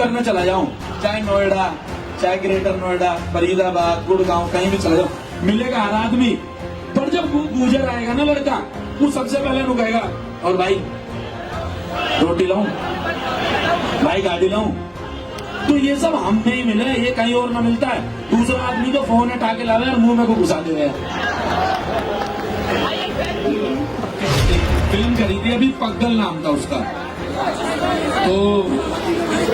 करने चला जाऊं, चाहे नोएडा, चाहे ग्रेटर नोएडा, फरीदाबाद, गुड़गांव, कहीं भी चला जाऊं, मिलेगा हर आदमी। पर जब गुजर आएगा ना लड़का, वो सबसे पहले नु कहेगा, और भाई रोटी लाऊं, भाई गाड़ी लाऊं। तो ये सब हम नहीं मिले, ये कहीं और ना मिलता है। दूसरा आदमी तो फोन उठा के लावे और मुंह में को घुसा दे। फिल्म करी थी अभी, पगल नाम था उसका। तो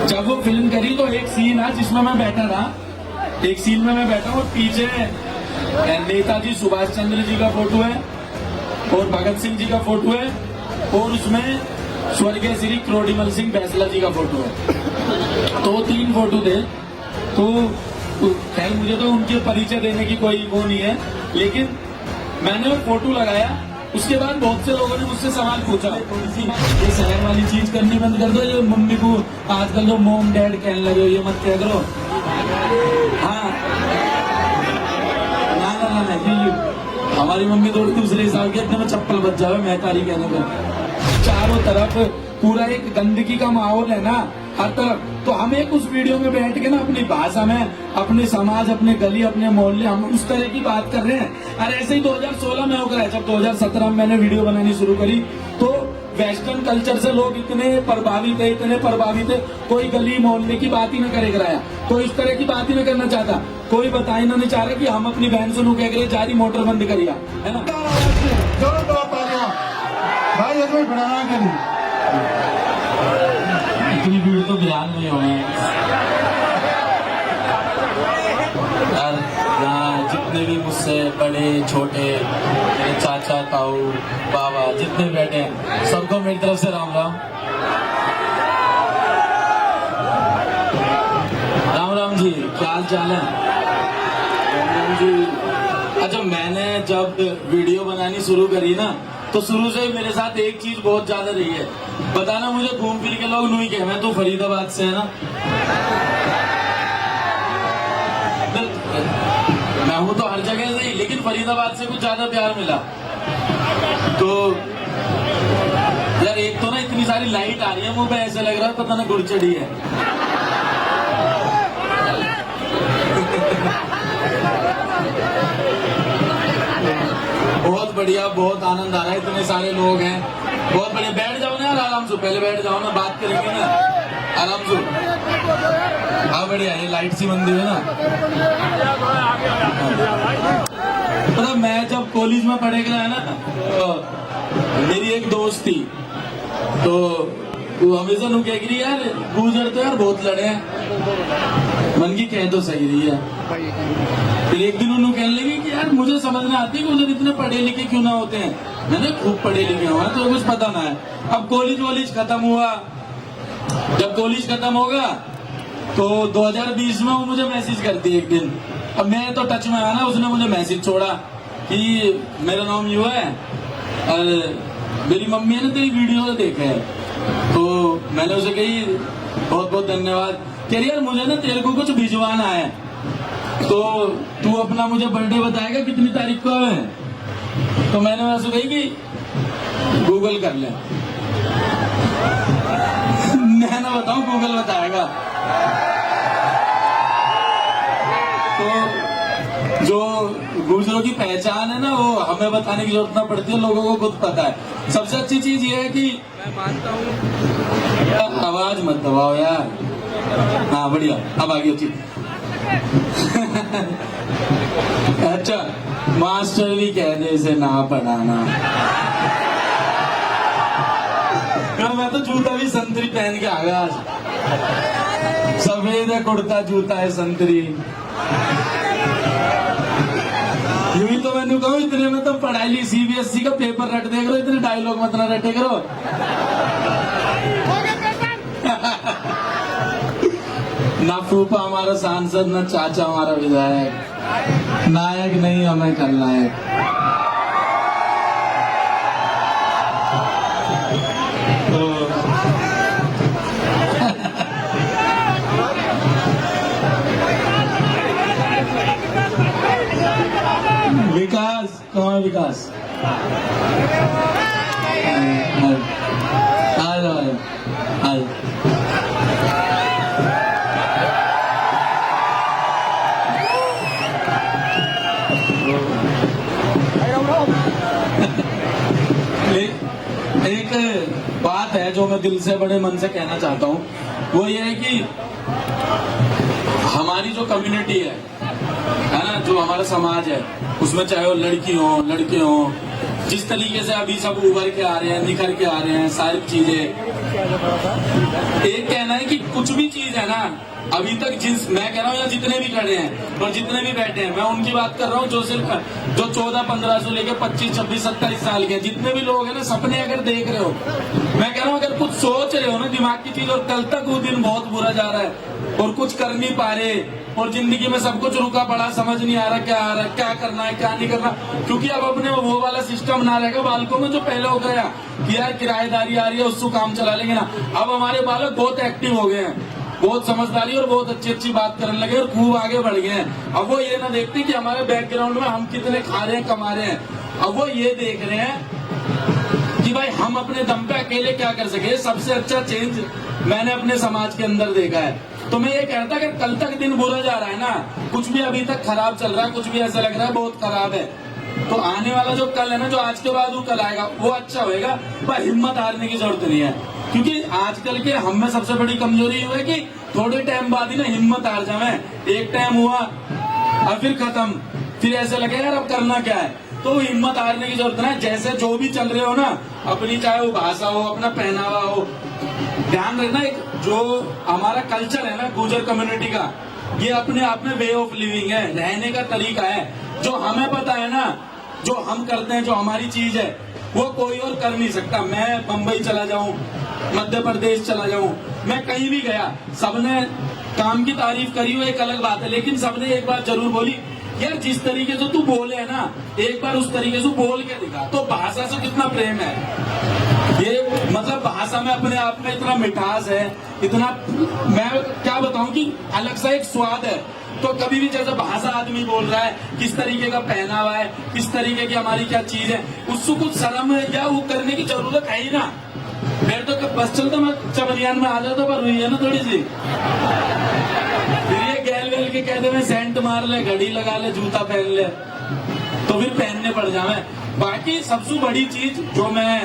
जब वो फिल्म करी तो एक सीन है जिसमें मैं बैठा था, एक सीन में मैं बैठा हूँ, पीछे नेताजी सुभाष चंद्र जी का फोटो है और भगत सिंह जी का फोटो है, और उसमें स्वर्गीय श्री क्रोडीमल सिंह बैसला जी का फोटो है। तो 3 फोटो थे। तो खैर मुझे तो उनके परिचय देने की कोई वो नहीं है, लेकिन मैंने वो फोटो लगाया। उसके बाद बहुत से लोगों ने मुझसे सवाल पूछा, ये शहर वाली चीज करनी बंद कर दो, ये मम्मी को आजकल जो मोम डैड कहने लगे हो, ये मत कह करो। हाँ, ना ये हमारी मम्मी थोड़ी दूसरे हिसाब की, अपने में चप्पल बच जावे मैं तारी कहने पर। चारों तरफ पूरा एक गंदगी का माहौल है ना, हर तरफ। तो हम एक उस वीडियो में बैठ के ना अपनी भाषा में, अपने समाज, अपने गली, अपने मोहल्ले, हम उस तरह की बात कर रहे हैं। और ऐसे ही 2016 में होकर है, जब 2017 में मैंने वीडियो बनानी शुरू करी, तो वेस्टर्न कल्चर से लोग इतने प्रभावित है, कोई गली मोहल्ले की बात ही न करे कराया, कोई इस तरह की बात ही न करना चाहता, कोई बताई नहीं चाह रहा कि हम अपनी बहन से नु कह रहे जारी मोटर बंद करिया, है ना। भाई ये कोई बढ़ाना करी, इतनी भीड़ तो ध्यान नहीं हो यार। जितने भी मुझसे बड़े छोटे, मेरे चाचा, ताऊ, बाबा, जितने बैठे हैं, सबको मेरी तरफ से राम राम। राम राम जी, क्या हाल चाल है? राम राम जी। अच्छा, मैंने जब वीडियो बनानी शुरू करी ना, तो शुरू से ही मेरे साथ एक चीज बहुत ज्यादा रही है। बताना मुझे घूम फिर के लोग नहीं कहे, मैं तो फरीदाबाद से है ना, मैं हूँ तो हर जगह से ही, लेकिन फरीदाबाद से कुछ ज्यादा प्यार मिला। तो यार एक तो ना इतनी सारी लाइट आ रही है मुंह पे, ऐसे लग रहा है पता ना गुड़ चढ़ी है। बहुत बढ़िया, बहुत आनंद आ रहा है, इतने सारे लोग हैं, बहुत बढ़िया। बैठ जाओ ना यार आराम से, पहले बैठ जाओ ना, बात करेंगे ना आराम से। हाँ बढ़िया, ये लाइट सी बंदी है ना। मतलब मैं जब कॉलेज में पढ़े गया ना, तो मेरी एक दोस्त थी, तो वो हमेशा नु कह रही यार गुजर तो यार बहुत लड़े हैं, मन की कह तो सही रही है। फिर एक दिन उन्होंने कहने लगी कि यार मुझे समझ में आती है कि उधर इतने पढ़े लिखे क्यों ना होते हैं। मैंने खूब पढ़े लिखे हुआ है, तो कुछ पता ना है। अब कॉलेज खत्म हुआ, जब कॉलेज खत्म होगा तो 2020 में वो मुझे मैसेज करती एक दिन। अब मैं तो टच में आया ना, उसने मुझे मैसेज छोड़ा कि मेरा नाम यू है और मेरी मम्मी ने तेरी वीडियो देखे है। तो मैंने उसे कही बहुत बहुत धन्यवाद। कह रही यार मुझे ना तेरे को कुछ भिजवाना है, तो तू अपना मुझे बर्थडे बताएगा कितनी तारीख को है। तो मैंने वैसे कही कि गूगल कर ले। मैं ना बताऊं, गूगल बताएगा। तो जो गुजरों की पहचान है ना, वो हमें बताने की जरूरत ना पड़ती है, लोगों को खुद पता है। सबसे अच्छी चीज ये है कि मैं मानता हूँ, आवाज मत दबाओ यार। हाँ बढ़िया, अब आ गई अच्छी। अच्छा, मास्टर भी कह दे इसे ना पढ़ाना। मैं तो जूता भी संतरी पहन के आ गया आज। सफेद है कुर्ता, जूता है संतरी। यूं ही तो मैंने कहूँ इतने में तो पढ़ाई ली, सीबीएसई का पेपर रट दे करो, इतने डायलॉग मत ना रटे करो। ना फूफा हमारा सांसद, ना चाचा हमारा विधायक, नायक नहीं हमें खलनायक। विकास कौन है? विकास आ जाओ। जो मैं दिल से बड़े मन से कहना चाहता हूँ वो ये है कि हमारी जो कम्युनिटी है ना, जो हमारा समाज है, उसमें चाहे वो लड़की हो लड़के हो, जिस तरीके से अभी सब उभर के आ रहे हैं, निखर के आ रहे हैं, सारी चीजें, एक कहना है कि कुछ भी चीज है ना, अभी तक जिस मैं कह रहा हूँ, या जितने भी खड़े हैं और जितने भी बैठे हैं, मैं उनकी बात कर रहा हूँ जो सिर्फ जो 14-15 से लेकर 25-26-27 साल के, जितने भी लोग हैं ना, सपने अगर देख रहे हो, मैं कह रहा हूँ अगर कुछ सोच रहे हो ना दिमाग की चीज, और कल तक वो दिन बहुत बुरा जा रहा है और कुछ कर नहीं पा रहे, और जिंदगी में सब कुछ रुका पड़ा, समझ नहीं आ रहा क्या करना है क्या नहीं करना, क्योंकि अब अपने वो वाला सिस्टम ना रहेगा बालकों में जो पहले हो गया कि यार किराएदारी आ रही है उसको काम चला लेंगे ना। अब हमारे बालक बहुत एक्टिव हो गए हैं, बहुत समझदारी और बहुत अच्छी अच्छी बात करने लगे और खूब आगे बढ़ गए हैं। अब वो ये ना देखते कि हमारे बैकग्राउंड में हम कितने खा रहे हैं कमा रहे हैं, अब वो ये देख रहे हैं कि भाई हम अपने दम पे अकेले क्या कर सके। सबसे अच्छा चेंज मैंने अपने समाज के अंदर देखा है। तो मैं ये कहता कि कल तक दिन बुरा जा रहा है ना, कुछ भी अभी तक खराब चल रहा है, कुछ भी ऐसा लग रहा है बहुत खराब है, तो आने वाला जो कल है ना, जो आज के बाद वो कल आएगा वो अच्छा होएगा। पर हिम्मत हारने की जरूरत नहीं है, क्योंकि आजकल के हम में सबसे बड़ी कमजोरी ये है कि थोड़े टाइम बाद ही ना हिम्मत हार जावे। एक टाइम हुआ और फिर खत्म, फिर ऐसे लगे यार अब करना क्या है। तो हिम्मत हारने की जरूरत नहीं। जैसे जो भी चल रहे हो ना, अपनी चाहे वो भाषा हो, अपना पहनावा हो, ध्यान रखना एक जो हमारा कल्चर है ना गुर्जर कम्युनिटी का, ये अपने आप में वे ऑफ लिविंग है, रहने का तरीका है। जो हमें पता है ना, जो हम करते हैं, जो हमारी चीज है, वो कोई और कर नहीं सकता। मैं बंबई चला जाऊं, मध्य प्रदेश चला जाऊं, मैं कहीं भी गया, सबने काम की तारीफ करी हो एक अलग बात है, लेकिन सबने एक बात जरूर बोली, यार जिस तरीके से तू बोले है ना, एक बार उस तरीके से बोल के दिखा। तो भाषा से कितना प्रेम है, ये मतलब भाषा में अपने आप में इतना मिठास है, इतना मैं क्या बताऊं कि अलग सा एक स्वाद है। तो कभी भी जैसे भाषा आदमी बोल रहा है, किस तरीके का पहनावा है, किस तरीके की हमारी क्या चीज है, उसको कुछ शर्म या वो करने की जरूरत है ही ना। मेरे तो बस चलता मैं चबनियान में आ जाता, पर हुई है ना थोड़ी सी, फिर ये गैल गैल के कहते हैं सेंट मार ले, घड़ी लगा ले, जूता पहन ले, तो फिर पहनने पड़ जावे। बाकी सबसे बड़ी चीज जो मैं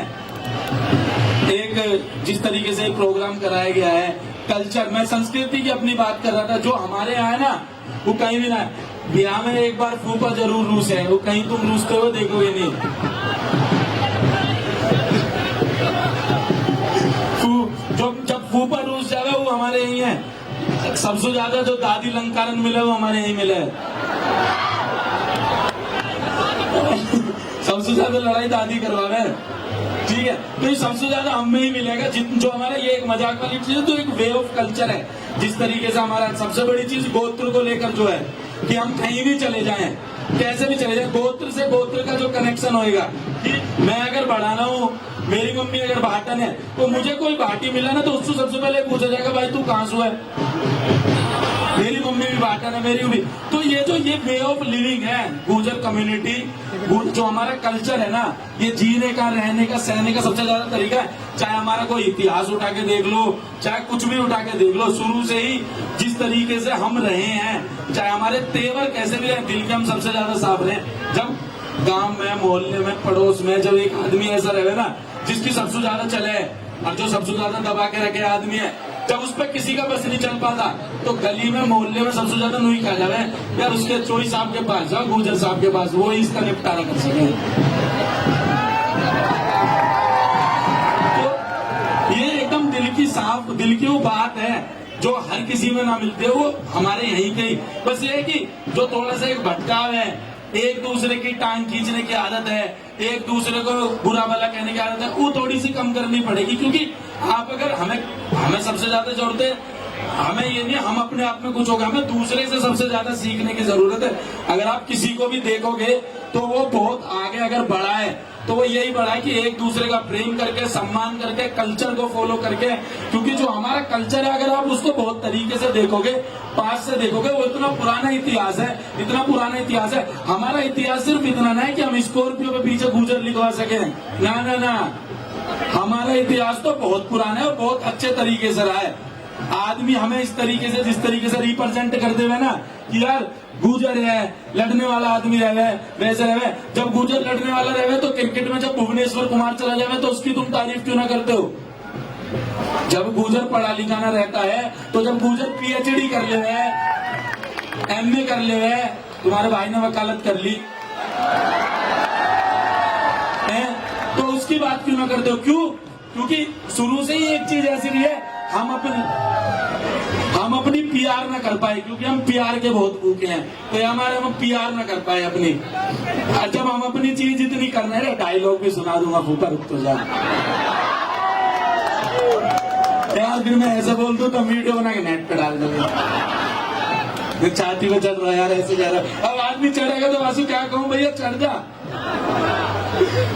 एक जिस तरीके से प्रोग्राम कराया गया है, कल्चर, मैं संस्कृति की अपनी बात कर रहा था, जो हमारे यहाँ है ना वो कहीं भी ना है। बिहार में एक बार फूफा जरूर रूस है, वो कहीं तुम रूसते हुए देखोगे नहीं। जब फूफा रूस जावे वो हमारे यही है। सबसे ज्यादा जो दादी लंकारन मिले वो हमारे यही मिले। सबसे ज्यादा लड़ाई दादी करवावे, ठीक है, तो ये सबसे ज्यादा हम में ही मिलेगा। जो हमारा ये एक मजाक वाली चीज है, तो एक वे ऑफ कल्चर है। जिस तरीके से हमारा सबसे बड़ी चीज गोत्र को लेकर जो है कि हम कहीं भी चले जाएं, कैसे भी चले जाएं, गोत्र से गोत्र का जो कनेक्शन होएगा कि मैं अगर बढ़ाना हूँ, मेरी मम्मी अगर भाटन है, तो मुझे कोई भाटी मिला ना तो उससे सबसे पहले पूछा जाएगा भाई तू कहाँ से है। मेरी मम्मी भी भाटन है, मेरी भी। तो ये वे ऑफ लिविंग है गुर्जर कम्युनिटी, जो हमारा कल्चर है ना, ये जीने का, रहने का, सहने का सबसे ज्यादा तरीका है। चाहे हमारा कोई इतिहास उठा के देख लो, चाहे कुछ भी उठा के देख लो, शुरू से ही जिस तरीके से हम रहे हैं, चाहे हमारे तेवर कैसे भी रहे, दिल के हम सबसे ज्यादा साफ रहे। जब गांव में, मोहल्ले में, पड़ोस में जब एक आदमी ऐसा रहे ना जिसकी सबसे ज्यादा चले और जो सबसे ज्यादा दबा के रखे आदमी है, जब उस पर किसी का बस नहीं चल पाता, तो गली में, मोहल्ले में सबसे ज्यादा नुई खा जावे, यार उसके चोई साहब के पास जाओ, गुर्जर साहब के पास, वो इसका निपटारा कर सके। तो ये एकदम दिल की वो बात है जो हर किसी में ना मिलते, वो हमारे यहीं के ही। बस ये है कि जो थोड़ा सा एक भटकाव है, एक दूसरे की टांग खींचने की आदत है, एक दूसरे को बुरा भला कहने की आदत है, वो थोड़ी सी कम करनी पड़ेगी। क्योंकि आप अगर हमें सबसे ज्यादा जरूरत है, हमें ये नहीं हम अपने आप में कुछ होगा, हमें दूसरे से सबसे ज्यादा सीखने की जरूरत है। अगर आप किसी को भी देखोगे तो वो बहुत आगे अगर बढ़ा है, तो वो यही बढ़ा है कि एक दूसरे का प्रेम करके, सम्मान करके, कल्चर को फॉलो करके। क्योंकि जो हमारा कल्चर है, अगर आप उसको बहुत तरीके से देखोगे, पास से देखोगे, वो इतना पुराना इतिहास है, इतना पुराना इतिहास है। हमारा इतिहास सिर्फ इतना ना है कि हम स्कॉर्पियो पे पीछे गुर्जर लिखवा सके, ना ना ना, हमारा इतिहास तो बहुत पुराना है और बहुत अच्छे तरीके से रहा है। आदमी हमें इस तरीके से, जिस तरीके से रिप्रेजेंट करते हुए ना कि यार गुर्जर है, लड़ने वाला आदमी रहे, वैसे रहे। जब गुर्जर लड़ने वाला रहे तो क्रिकेट में जब भुवनेश्वर कुमार चला जाए तो उसकी तुम तारीफ क्यों ना करते हो? जब गुजर पढ़ा लिखा ना रहता है तो जब गुजर पीएचडी कर ले है, एमए कर ले है, तुम्हारे भाई ने वकालत कर ली है, तो उसकी बात क्यों ना करते हो? क्यों? क्योंकि शुरू से ही एक चीज ऐसी रही है, हम अपनी पीआर ना कर पाए, क्योंकि हम पीआर के बहुत भूखे हैं, तो हमारे हम पीआर ना कर पाए अपनी। जब हम अपनी चीज इतनी करना है, डायलॉग भी सुना दूंगा, फूफा रुक तो जा यार, फिर मैं ऐसे बोल दूं तो वीडियो बना के नेट पे डाल दूंगा। छाती में चढ़ रहा यार, ऐसे जा रहा। अब आदमी चढ़ेगा तो वासु क्या कहूँ, भैया चढ़ जा,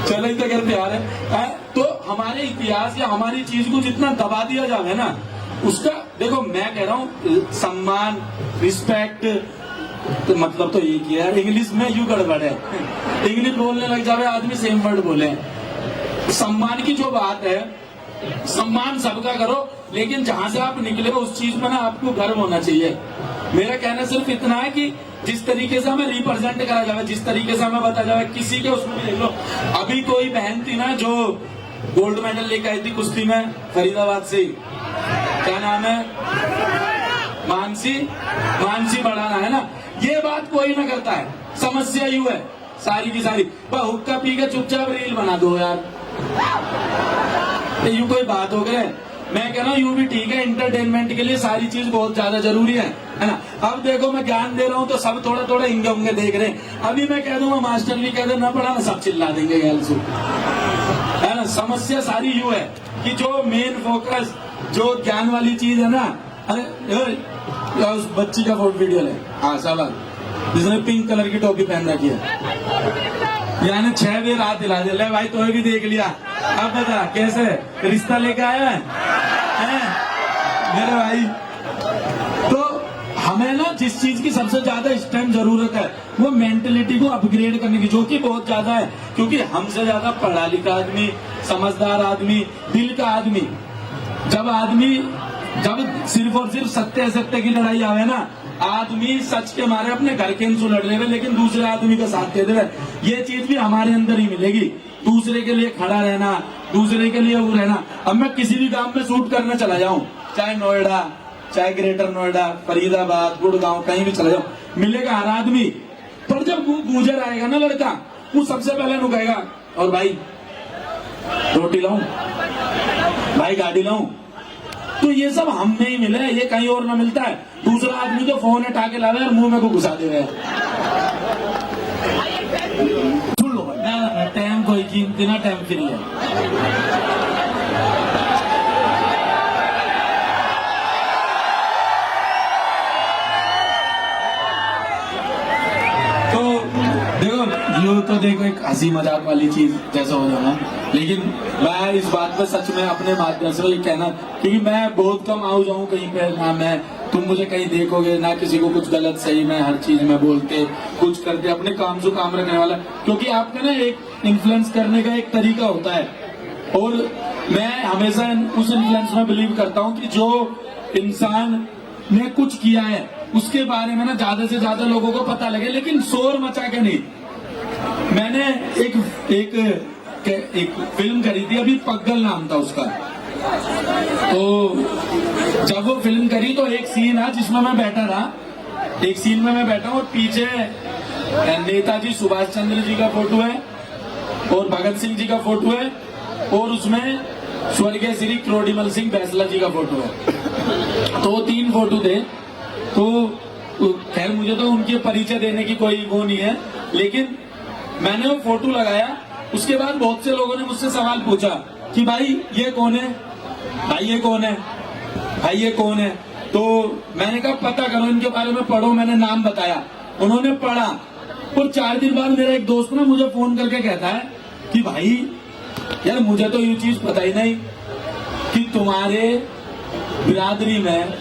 चलो ही तो कर प्यार है। तो हमारे इतिहास या हमारी चीज को जितना दबा दिया जाए ना, उसका देखो मैं कह रहा हूँ सम्मान, रिस्पेक्ट, तो मतलब तो ये किया यार, इंग्लिश में यू गड़बड़ है, इंग्लिश बोलने लग जावे आदमी सेम वर्ड बोले। सम्मान की जो बात है, सम्मान सबका करो, लेकिन जहां से आप निकले उस चीज पर ना आपको गर्व होना चाहिए। मेरा कहना सिर्फ इतना है कि जिस तरीके से हमें रिप्रेजेंट करा जाए, जिस तरीके से हमें बताया जाए, किसी के उसमें भी देख लो, अभी कोई बहन थी ना जो गोल्ड मेडल लेकर आई थी कुश्ती में फरीदाबाद से, क्या नाम है, मानसी बढ़ाना है ना, ये बात कोई ना करता है। समस्या यू है सारी की सारी, पर हुक्का पी के चुपचाप रील बना दो यार, यू कोई बात हो गए? मैं कह रहा हूँ यूं भी ठीक है, एंटरटेनमेंट के लिए सारी चीज बहुत ज्यादा जरूरी है ना। अब देखो मैं ज्ञान दे रहा हूँ तो सब थोड़ा थोड़ा इंगे उंगे देख रहे हैं, अभी मैं कह दूंगा मास्टर भी कह दे ना पढ़ा ना, सब चिल्ला देंगे गैलसू, है ना। समस्या सारी यू है कि जो मेन फोकस, जो ज्ञान वाली चीज है ना, अरे उस बच्ची का फोटो वीडियो ले, हाँ शाबाश, जिसने पिंक कलर की टोपी पहन रखी है, यानी 6 भी रात दिला दे, ले भाई तो भी देख लिया, अब बता कैसे रिश्ता लेके आया है मेरे भाई। तो हमें ना जिस चीज की सबसे ज्यादा इस टाइम जरूरत है वो मेंटेलिटी को अपग्रेड करने की, जो कि बहुत ज्यादा है, क्योंकि हमसे ज्यादा पढ़ा लिखा आदमी, समझदार आदमी, दिल का आदमी, जब सिर्फ और सिर्फ सत्य असत्य की लड़ाई आवे ना, आदमी सच के मारे अपने घर के इंसू लड़ लेवे, लेकिन दूसरे आदमी का साथ दे देवे, ये चीज भी हमारे अंदर ही मिलेगी। दूसरे के लिए खड़ा रहना, दूसरे के लिए वो रहना। अब मैं किसी भी काम में शूट करने चला जाऊं, चाहे नोएडा, चाहे ग्रेटर नोएडा, फरीदाबाद, गुड़गांव, कहीं भी चला जाऊं, मिलेगा हर आदमी। पर जब गुजर आएगा ना लड़का, वो सबसे पहले रुकेगा, और भाई रोटी लाऊं, भाई गाड़ी लाऊं, तो ये सब हम में ही मिले, ये कहीं और ना मिलता है। दूसरा आदमी तो फोन उठा के लावे और मुंह में को घुसा देवे। सुन लो भाई, टाइम कोई कीमती ना, टाइम फ्री है। तो देखो एक हंसी मजाक वाली चीज जैसा हो जाना, लेकिन मैं इस बात पे सच में अपने माध्यम से ये कहना, क्योंकि मैं बहुत कम आऊ जाऊं कहीं पे, ना मैं तुम मुझे कहीं देखोगे ना, किसी को कुछ गलत सही मैं हर चीज में बोलते कुछ करते, अपने काम से काम रखने वाला, क्योंकि आपका ना एक इन्फ्लुएंस करने का एक तरीका होता है, और मैं हमेशा उस इन्फ्लुएंस में बिलीव करता हूँ कि जो इंसान ने कुछ किया है उसके बारे में ना ज्यादा से ज्यादा लोगों को पता लगे, लेकिन शोर मचा के नहीं। मैंने एक फिल्म करी थी अभी, पग्गल नाम था उसका। तो जब वो फिल्म करी तो एक सीन है जिसमें मैं बैठा था, एक सीन में मैं बैठा हूँ और पीछे नेताजी सुभाष चंद्र जी का फोटो है और भगत सिंह जी का फोटो है, और उसमें स्वर्गीय श्री क्रोडीमल सिंह बैसला जी का फोटो है। तो 3 फोटो थे। तो खैर मुझे तो उनके परिचय देने की कोई वो नहीं है, लेकिन मैंने वो फोटो लगाया। उसके बाद बहुत से लोगों ने मुझसे सवाल पूछा कि भाई ये कौन है, भाई ये कौन है, भाई ये कौन है। तो मैंने कहा पता करो इनके बारे में, पढ़ो। मैंने नाम बताया, उन्होंने पढ़ा, और 4 दिन बाद मेरा एक दोस्त ना मुझे फोन करके कहता है कि भाई यार मुझे तो ये चीज पता ही नहीं कि तुम्हारे बिरादरी में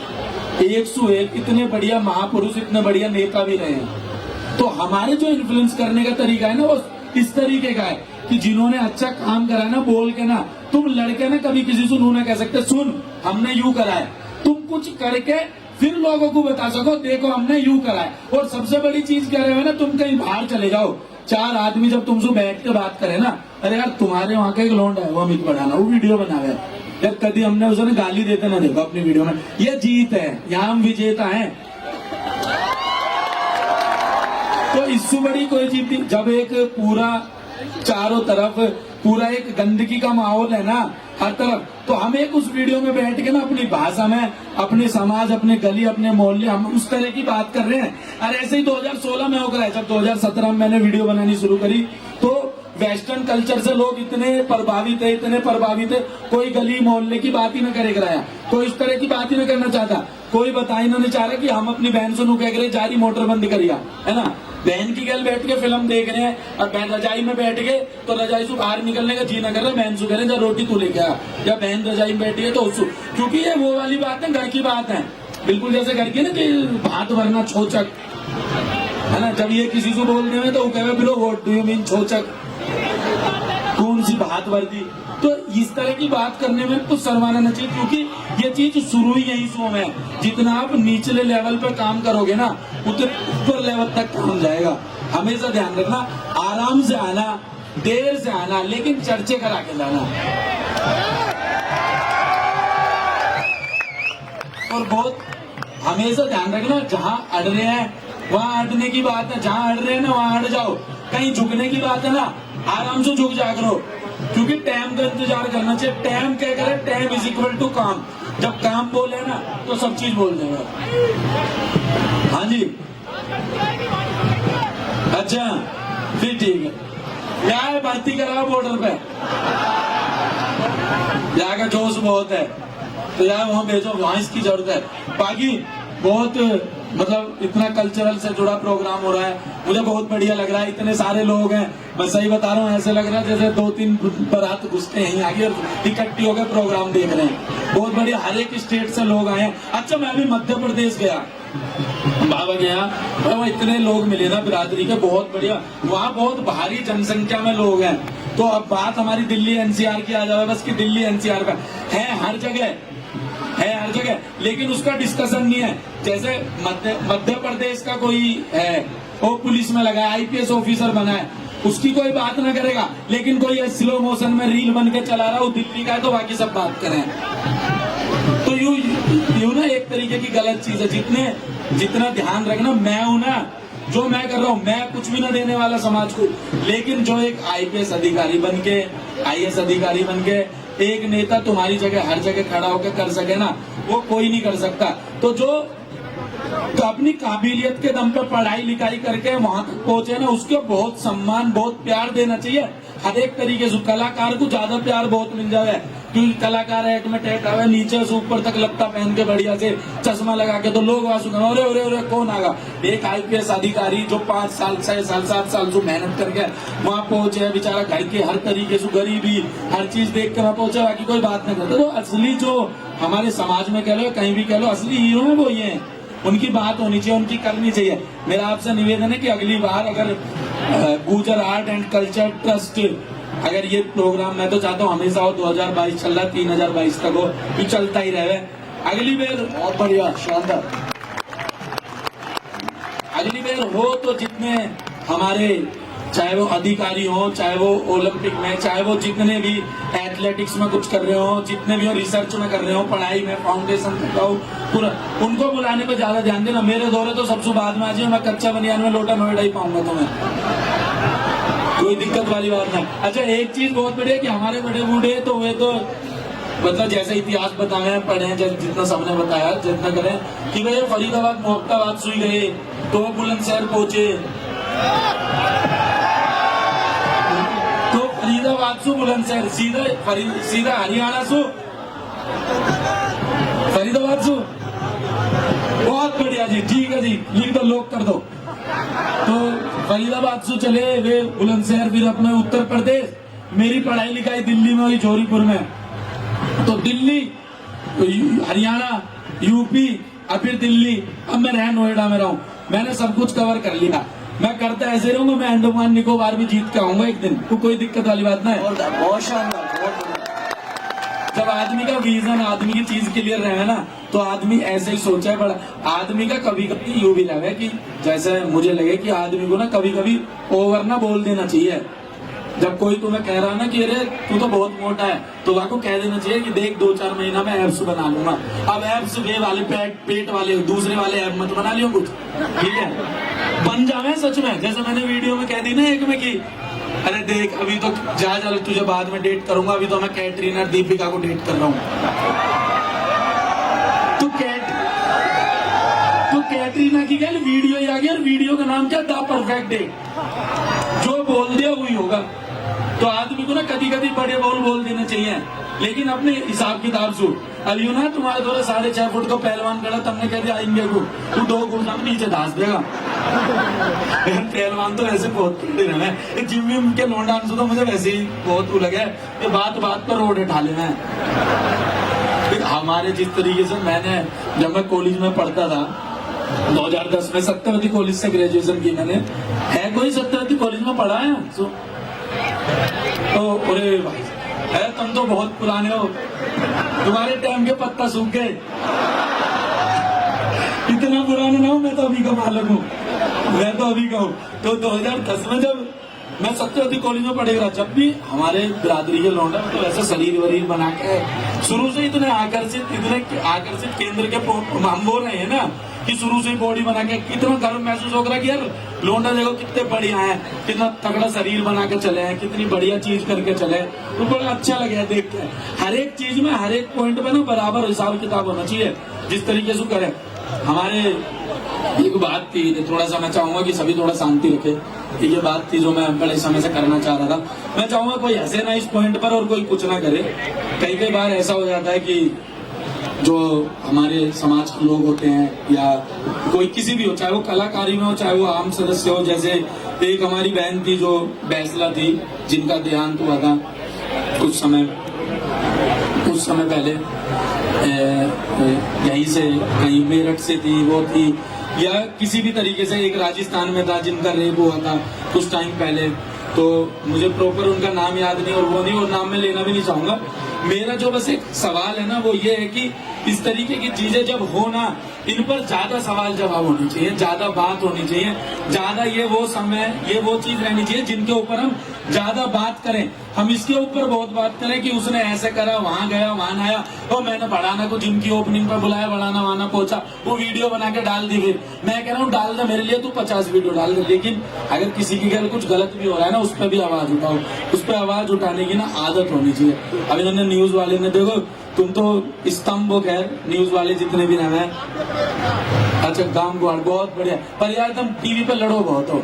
101 इतने बढ़िया महापुरुष, इतने बढ़िया नेता भी रहे हैं। तो हमारे जो इन्फ्लुएंस करने का तरीका है ना, वो इस तरीके का है कि जिन्होंने अच्छा काम करा ना, बोल के ना, तुम लड़के ना कभी किसी से नू ना कह सकते सुन हमने यूं करा है, तुम कुछ करके फिर लोगों को बता सको देखो हमने यूं करा है। और सबसे बड़ी चीज क्या रहे ना, तुम कहीं बाहर चले जाओ, 4 आदमी जब तुमसे बैठ के बात करे ना, अरे यार तुम्हारे वहां का एक लौंडा है वो अमित बढ़ाना, वो वीडियो बनावे, जब कभी हमने उसे गाली देते ना देखो अपनी वीडियो में। ये जीत है, यहाँ हम विजेता हैं। तो इससे बड़ी कोई जीत नहीं। जब एक पूरा चारों तरफ पूरा एक गंदगी का माहौल है ना हर तरफ, तो हम एक उस वीडियो में बैठ के ना अपनी भाषा में अपने समाज, अपने गली, अपने मोहल्ले, हम उस तरह की बात कर रहे हैं। और ऐसे ही 2016 में होकर है, जब 2017 में मैंने वीडियो बनानी शुरू करी तो वेस्टर्न कल्चर से लोग इतने प्रभावित है, कोई गली मोहल्ले की बात ही न करे कराया, कोई इस तरह की बात ही न करना चाहता, कोई बता ही नहीं चाह रहा कि हम अपनी बहन से कह रहे जारी मोटर बंद करिया, है ना। बहन की गल बैठ के फिल्म देख रहे हैं और बहन रजाई में बैठ गए तो रजाई से बाहर निकलने का जी न कर रहा, बहन से कह रहे रोटी तू लेके आ, या बहन रजाई में बैठी है तो उसको, क्योंकि ये वो वाली बात है, घर की बात है, बिल्कुल जैसे घर की ना कि भात भरना छोचक, है ना। जब ये किसी से बोलते हैं तो वो कहे बिलो व्हाट डू यू मीन छोचक, कौन सी बात भर दी। तो इस तरह की बात करने में तो शर्माना नहीं चाहिए, क्योंकि ये चीज शुरू ही यही सो में। जितना आप निचले लेवल पर काम करोगे ना उतने ऊपर लेवल तक काम जाएगा। हमेशा ध्यान रखना, आराम से आना, देर से आना, लेकिन चर्चे करा के जाना। और बहुत हमेशा ध्यान रखना, जहाँ अड़ रहे हैं वहाँ अड़ने की बात है, जहाँ अड़ रहे हैं ना वहाँ अड़ जाओ। कहीं झुकने की बात है ना, आराम से झुक जा करो, क्योंकि टाइम का इंतजार करना चाहिए। टाइम क्या करे, टाइम इज इक्वल टू काम। जब काम बोले ना तो सब चीज बोल देगा। हाँ जी, अच्छा फिर ठीक है। क्या है, भर्ती कराओ बॉर्डर पे, जाकर जोश बहुत है तो यार वहाँ भेजो, वहाँ इसकी जरूरत है। बाकी बहुत मतलब इतना कल्चरल से जुड़ा प्रोग्राम हो रहा है, मुझे बहुत बढ़िया लग रहा है। इतने सारे लोग हैं, मैं सही बता रहा हूँ, ऐसे लग रहा है जैसे 2-3 बारात घुसते हैं आगे और इकट्ठी होकर प्रोग्राम देख रहे हैं। बहुत बढ़िया, हर एक स्टेट से लोग आए हैं। अच्छा, मैं भी मध्य प्रदेश गया, बाबा गया, वहाँ इतने लोग मिले ना बिरादरी के, बहुत बढ़िया। वहाँ बहुत भारी जनसंख्या में लोग हैं। तो अब बात हमारी दिल्ली एनसीआर की आ जाए, बस कि दिल्ली एनसीआर का है हर जगह, लेकिन उसका डिस्कशन नहीं है। जैसे मध्य प्रदेश का कोई है, वो पुलिस में लगा है, आईपीएस ऑफिसर बना है, उसकी कोई बात ना करेगा, लेकिन कोई स्लो मोशन में रील बन के चला रहा है, वो दिल्ली का है, तो बाकी सब बात करें। तो यू ना एक तरीके की गलत चीज है। जितना ध्यान रखना, मैं हूं ना, जो मैं कर रहा हूँ, मैं कुछ भी ना देने वाला समाज को, लेकिन जो एक आईपीएस अधिकारी बन के, आईएएस अधिकारी बन के एक नेता तुम्हारी जगह हर जगह खड़ा होकर कर सके ना, वो कोई नहीं कर सकता। तो जो तो अपनी काबिलियत के दम पे पढ़ाई लिखाई करके वहां तक पहुंचे ना, उसको बहुत सम्मान, बहुत प्यार देना चाहिए। हर एक तरीके से कलाकार को ज्यादा प्यार बहुत मिल जाए, क्योंकि कलाकार है में टेट आवे, नीचे से ऊपर तक लगता पहन के बढ़िया से चश्मा लगा के, तो लोग अरे कौन आगा। एक आईपीएस अधिकारी जो 5 साल 6 साल 7 साल जो मेहनत करके वहाँ पहुंचे, बेचारा घर के हर तरीके से, गरीबी हर चीज देख के वहाँ पहुंचे, बाकी कोई बात नहीं करता। तो असली जो हमारे समाज में कह लो, कहीं भी कह लो, असली हीरो है वो ये है। उनकी बात होनी चाहिए, उनकी करनी चाहिए। मेरा आपसे निवेदन है कि अगली बार अगर Gurjar art and culture trust, अगर ये प्रोग्राम, मैं तो चाहता हूँ हमेशा हो, 2022 चल रहा है, 3022 तक हो, ये चलता ही रहे। अगली बार बहुत बढ़िया, शानदार, अगली बार हो तो जितने हमारे, चाहे वो अधिकारी हो, चाहे वो ओलंपिक में, चाहे वो जितने भी एथलेटिक्स में कुछ कर रहे हो, जितने भी हो रिसर्च में कर रहे हो, पढ़ाई में, फाउंडेशन कर रहा हूँ, पूरा उनको बुलाने पे ज्यादा ध्यान देना। मेरे दौरे तो सबसे बाद में आ जाए, मैं कच्चा बनियान में लोटा नोएडा ही पाऊंगा तुम्हें, कोई दिक्कत वाली बात नहीं। अच्छा, एक चीज बहुत बढ़िया कि हमारे बड़े बूढ़े तो वे तो मतलब जैसे इतिहास बताए हैं, पढ़े हैं, जितना सबने बताया, जितना करें कि भाई फरीदाबाद मोहब्बताबाद सुई गए तो वो बुलंदशहर पहुंचे, तो फरीदाबाद से बुलंदशहर सीधा हरियाणा से फरीदाबाद से। बहुत बढ़िया जी, ठीक है जी, लिख दो, लोग कर दो। तो फरीदाबाद से चले वे बुलंदशहर, फिर अपने उत्तर प्रदेश। मेरी पढ़ाई लिखाई दिल्ली में हुई, जोरीपुर में, तो दिल्ली, हरियाणा, यूपी, अब फिर दिल्ली, अब मैं रह नोएडा में रहूं। मैंने सब कुछ कवर कर लिया। मैं करता ऐसे रहूंगा, मैं अंडमान निकोबार भी जीत के आऊंगा एक दिन, तो कोई दिक्कत वाली बात नहीं। बहुत शानदार। जब आदमी का विजन, आदमी की चीज क्लियर रहे ना, तो आदमी ऐसे ही सोचा बड़ा। आदमी का कभी कभी यूं भी लगे कि जैसे मुझे लगे कि आदमी को ना कभी कभी ओवर ना बोल देना चाहिए, जब कोई तुम्हें कह रहा ना कि अरे तू तो बहुत मोटा है, तो वहाँ को कह देना चाहिए कि देख 2-4 महीना में एब्स बना लूंगा। अब एब्स वे वाले पेट वाले दूसरे वाले एब मत बना लियो कुछ, ठीक है? बन जावे सच में, जैसे मैंने वीडियो में कह दी ना एक में कि अरे देख अभी तो जा तुझे बाद में डेट करूंगा, अभी तो मैं कैटरीना दीपिका को डेट कर रहा हूँ। तो कैटरीना की क्या वीडियो ही आ गया, और वीडियो का नाम क्या, द परफेक्ट डेट। जो बोल दिया वही होगा। तो आदमी को ना कभी कभी बड़े बोल देने चाहिए, लेकिन अपने हिसाब किताब से। अलियो ना तुम्हारे द्वारा 6.5 फुट का पहलवान खड़ा, तुमने कह दिया आएंगे को, तू 2 घुटना नीचे धास देगा। पहलवान तो वैसे बहुत है, जिम विम के लौंडा से तो मुझे वैसे ही बहुत वो लगे कि बात पर रोड उठा लेना है। हमारे जिस तरीके से मैंने, जब मैं कॉलेज में पढ़ता था 2010 में, सत्यवती कॉलेज से ग्रेजुएशन की मैंने। है कोई सत्यवती कॉलेज में पढ़ा है? तो अरे भाई है, तुम तो बहुत पुराने हो, तुम्हारे टाइम के पत्ता सूख गए। इतना पुराना ना हो, मैं तो अभी का मालक हूँ, मैं तो अभी का हूँ। तो 2010 में जब मैं सत्यवती कॉलेज में पढ़ेगा, जब भी हमारे बिरादरी के लौंडा तो ऐसा शरीर वरीर बना के शुरू से इतने आकर्षित केंद्र के हम बोल रहे हैं ना कि शुरू से बॉडी बना के कितना गर्व महसूस हो रहा है कि यार लौंडा देखो कितने बढ़िया हैं, कितना तगड़ा शरीर बना के चले हैं, कितनी बढ़िया चीज करके चले, तो बड़ा अच्छा लगे देख के। हर एक चीज में, हर एक पॉइंट में ना बराबर हिसाब किताब होना चाहिए, जिस तरीके से करें। हमारे एक बात थी, थोड़ा सा मैं चाहूंगा कि सभी थोड़ा शांति रखे। ये बात थी जो मैं बड़े समय से करना चाह रहा था। मैं चाहूंगा कोई हंसे ना इस पॉइंट पर और कोई कुछ ना करे। कई बार ऐसा हो जाता है कि जो हमारे समाज के लोग होते हैं या कोई किसी भी हो, चाहे वो कलाकारी में हो, चाहे वो आम सदस्य हो। जैसे एक हमारी बहन थी जो बैसला थी, जिनका देहांत हुआ था कुछ समय पहले, यहीं से कहीं मेरठ से थी वो थी, या किसी भी तरीके से एक राजस्थान में था जिनका रेप हुआ था कुछ टाइम पहले। तो मुझे प्रॉपर उनका नाम याद नहीं और वो नहीं, और नाम मैं लेना भी नहीं चाहूंगा। मेरा जो बस एक सवाल है ना वो ये है कि इस तरीके की चीजें जब हो ना, इन पर ज्यादा सवाल जवाब होनी चाहिए, ज्यादा बात होनी चाहिए, ज्यादा ये वो समय, ये वो चीज रहनी चाहिए जिनके ऊपर हम ज्यादा बात करें। हम इसके ऊपर बहुत बात करें कि उसने ऐसे करा, वहां गया, वहां आया, और मैंने बढ़ाना को जिनकी ओपनिंग पर बुलाया, बढ़ाना वहां पहुंचा, वो वीडियो बना के डाल दी। फिर मैं कह रहा हूँ डाल दे, मेरे लिए तू 50 वीडियो डाल दे, लेकिन अगर किसी की घर कुछ गलत भी हो रहा है ना, उस पर भी आवाज उठाओ। उस पर आवाज उठाने की ना आदत होनी चाहिए। अब इन्होंने न्यूज वाले ने, देखो तुम तो स्तंभ हो, खैर न्यूज वाले जितने भी नाम है, अच्छा गांव गुआड़ बहुत बढ़िया, पर यार तुम टीवी पे लड़ो बहुत हो,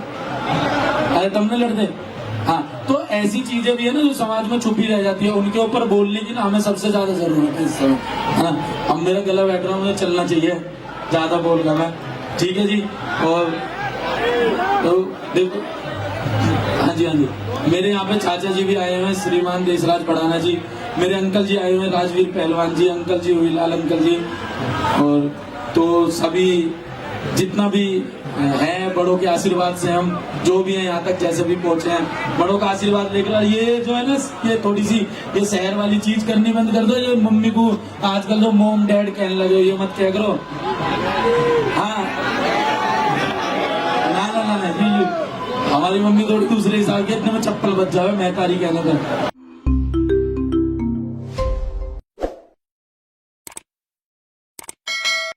अरे तुम नहीं लड़ते। हाँ, तो ऐसी चीजें भी है ना जो समाज में छुपी रह जाती है, उनके ऊपर बोलने की ना हमें सबसे ज्यादा जरूरत है इस समय, है ना। अब मेरा गला बैठ रहा, मुझे चलना चाहिए, ज्यादा बोल रहा मैं, ठीक है जी। और तो देखो, हाँ जी, मेरे यहाँ पे चाचा जी भी आए हुए हैं, श्रीमान देशराज पढ़ाना जी, मेरे अंकल जी आए हुए हैं, राजवीर पहलवान जी, अंकल जी हुईलाल अंकल जी, और तो सभी जितना भी है बड़ों के आशीर्वाद से हम जो भी हैं यहाँ तक जैसे भी पहुंचे हैं, बड़ों का आशीर्वाद लेकर। ये जो है ना, ये थोड़ी सी ये शहर वाली चीज करनी बंद कर दो। ये मम्मी को आजकल तो मोम डैड कहने लगे, ये मत क्या करो। हाँ, ना हमारी मम्मी थोड़ी दूसरे हिसाब की, इतने में चप्पल बच जावे मैं तारी कहने पर।